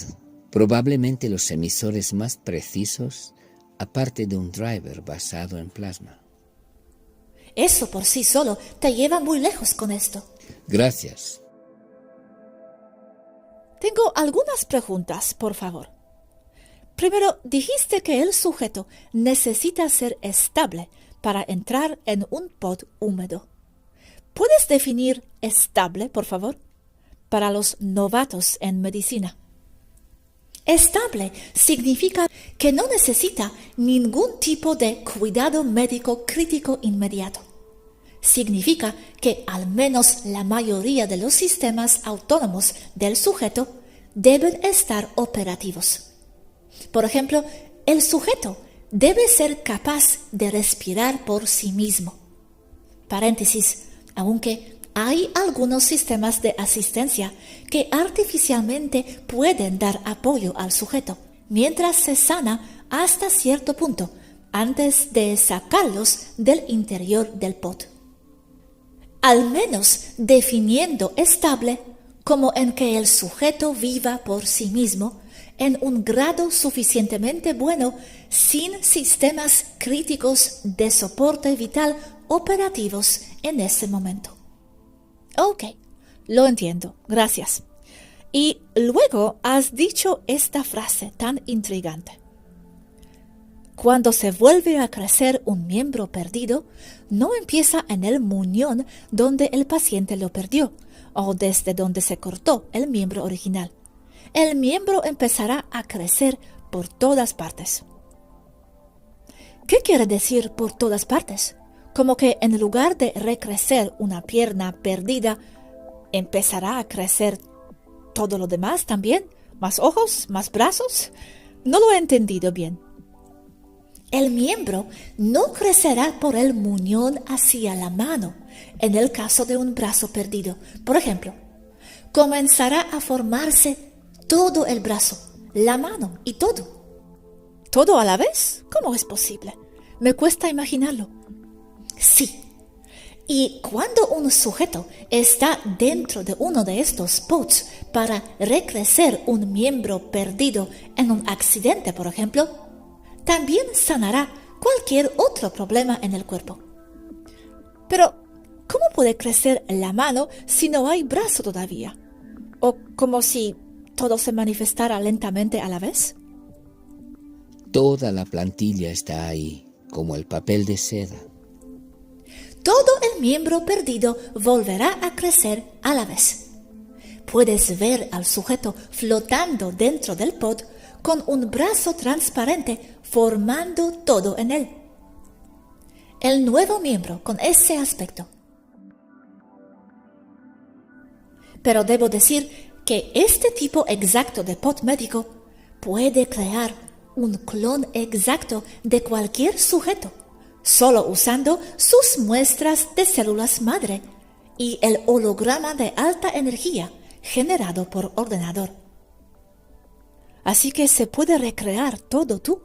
E: probablemente los emisores más precisos, aparte de un driver basado en plasma.
B: Eso por sí solo te lleva muy lejos con esto.
E: Gracias.
B: Tengo algunas preguntas, por favor. Primero, dijiste que el sujeto necesita ser estable para entrar en un pod húmedo. ¿Puedes definir estable, por favor? Para los novatos en medicina. Estable significa que no necesita ningún tipo de cuidado médico crítico inmediato. Significa que al menos la mayoría de los sistemas autónomos del sujeto deben estar operativos. Por ejemplo, el sujeto debe ser capaz de respirar por sí mismo. Paréntesis, aunque hay algunos sistemas de asistencia que artificialmente pueden dar apoyo al sujeto mientras se sana hasta cierto punto antes de sacarlos del interior del pod. Al menos definiendo estable como en que el sujeto viva por sí mismo en un grado suficientemente bueno sin sistemas críticos de soporte vital operativos en ese momento. Ok, lo entiendo, gracias. Y luego has dicho esta frase tan intrigante. Cuando se vuelve a crecer un miembro perdido, no empieza en el muñón donde el paciente lo perdió o desde donde se cortó el miembro original. El miembro empezará a crecer por todas partes. ¿Qué quiere decir por todas partes? Como que en lugar de recrecer una pierna perdida, ¿empezará a crecer todo lo demás también? ¿Más ojos? ¿Más brazos? No lo he entendido bien. El miembro no crecerá por el muñón hacia la mano, en el caso de un brazo perdido. Por ejemplo, comenzará a formarse todo el brazo, la mano y todo. ¿Todo a la vez? ¿Cómo es posible? Me cuesta imaginarlo. Sí. Y cuando un sujeto está dentro de uno de estos pods para recrecer un miembro perdido en un accidente, por ejemplo, también sanará cualquier otro problema en el cuerpo. Pero, ¿cómo puede crecer la mano si no hay brazo todavía? ¿O como si todo se manifestara lentamente a la vez?
E: Toda la plantilla está ahí, como el papel de seda.
B: Todo el miembro perdido volverá a crecer a la vez. Puedes ver al sujeto flotando dentro del pod con un brazo transparente formando todo en él. El nuevo miembro con ese aspecto. Pero debo decir que este tipo exacto de pod médico puede crear un clon exacto de cualquier sujeto, solo usando sus muestras de células madre y el holograma de alta energía generado por ordenador. Así que se puede recrear todo tú.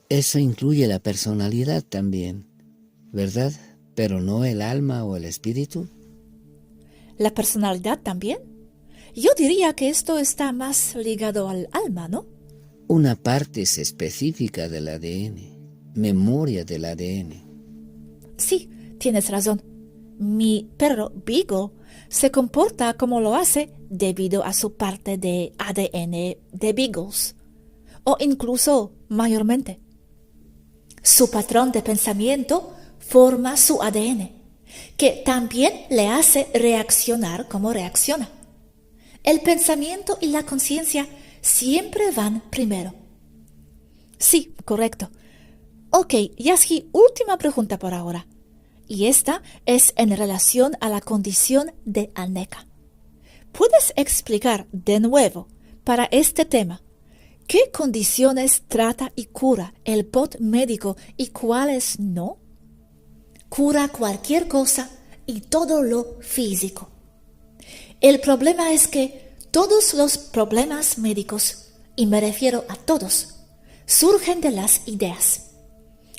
E: Eso incluye la personalidad también, ¿verdad? Pero no el alma o el espíritu.
B: ¿La personalidad también? Yo diría que esto está más ligado al alma, ¿no?
E: Una parte es específica del ADN, memoria del ADN.
B: Sí, tienes razón. Mi perro Beagle se comporta como lo hace debido a su parte de ADN de Beagles, o incluso mayormente. Su patrón de pensamiento forma su ADN, que también le hace reaccionar como reacciona. El pensamiento y la conciencia siempre van primero. Sí, correcto. Ok, Yasgi, última pregunta por ahora. Y esta es en relación a la condición de Aneka. ¿Puedes explicar de nuevo para este tema qué condiciones trata y cura el pod médico y cuáles no? Cura cualquier cosa y todo lo físico. El problema es que todos los problemas médicos, y me refiero a todos, surgen de las ideas.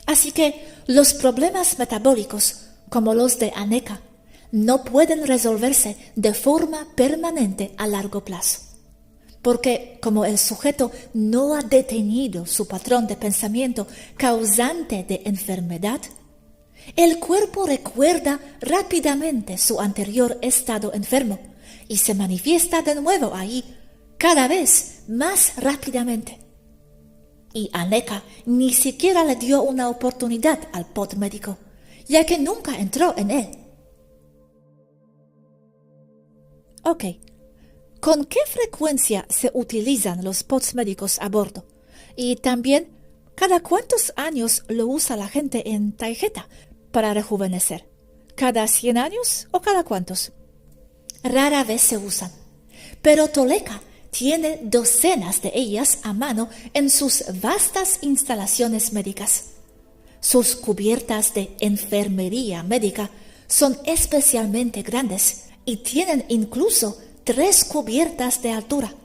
B: Así que los problemas metabólicos, como los de Aneka, no pueden resolverse de forma permanente a largo plazo. Porque como el sujeto no ha detenido su patrón de pensamiento causante de enfermedad, el cuerpo recuerda rápidamente su anterior estado enfermo y se manifiesta de nuevo ahí, cada vez más rápidamente. Y Aneka ni siquiera le dio una oportunidad al pod médico, ya que nunca entró en él. Ok, ¿con qué frecuencia se utilizan los pods médicos a bordo? Y también, ¿cada cuántos años lo usa la gente en Taygeta para rejuvenecer? ¿Cada 100 años o cada cuántos? Rara vez se usan, pero Toleka tiene docenas de ellas a mano en sus vastas instalaciones médicas. Sus cubiertas de enfermería médica son especialmente grandes y tienen incluso 3 cubiertas de altura.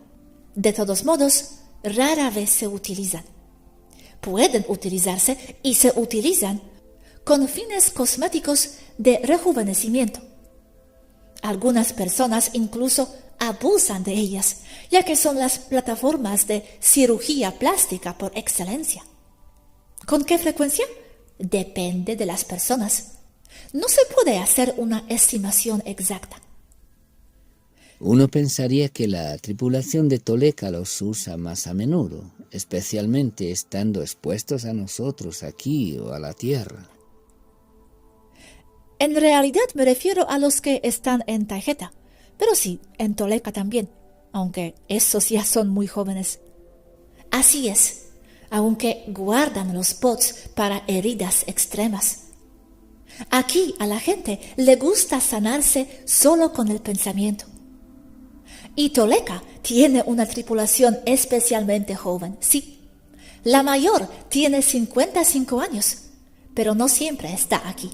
B: De todos modos, rara vez se utilizan. Pueden utilizarse y se utilizan con fines cosméticos de rejuvenecimiento. Algunas personas incluso abusan de ellas, ya que son las plataformas de cirugía plástica por excelencia. ¿Con qué frecuencia? Depende de las personas. No se puede hacer una estimación exacta.
E: Uno pensaría que la tripulación de Toleka los usa más a menudo, especialmente estando expuestos a nosotros aquí o a la Tierra.
B: En realidad me refiero a los que están en Taygeta, pero sí, en Toleka también, aunque esos ya son muy jóvenes. Así es, aunque guardan los pods para heridas extremas. Aquí a la gente le gusta sanarse solo con el pensamiento. Y Toleka tiene una tripulación especialmente joven, sí. La mayor tiene 55 años, pero no siempre está aquí.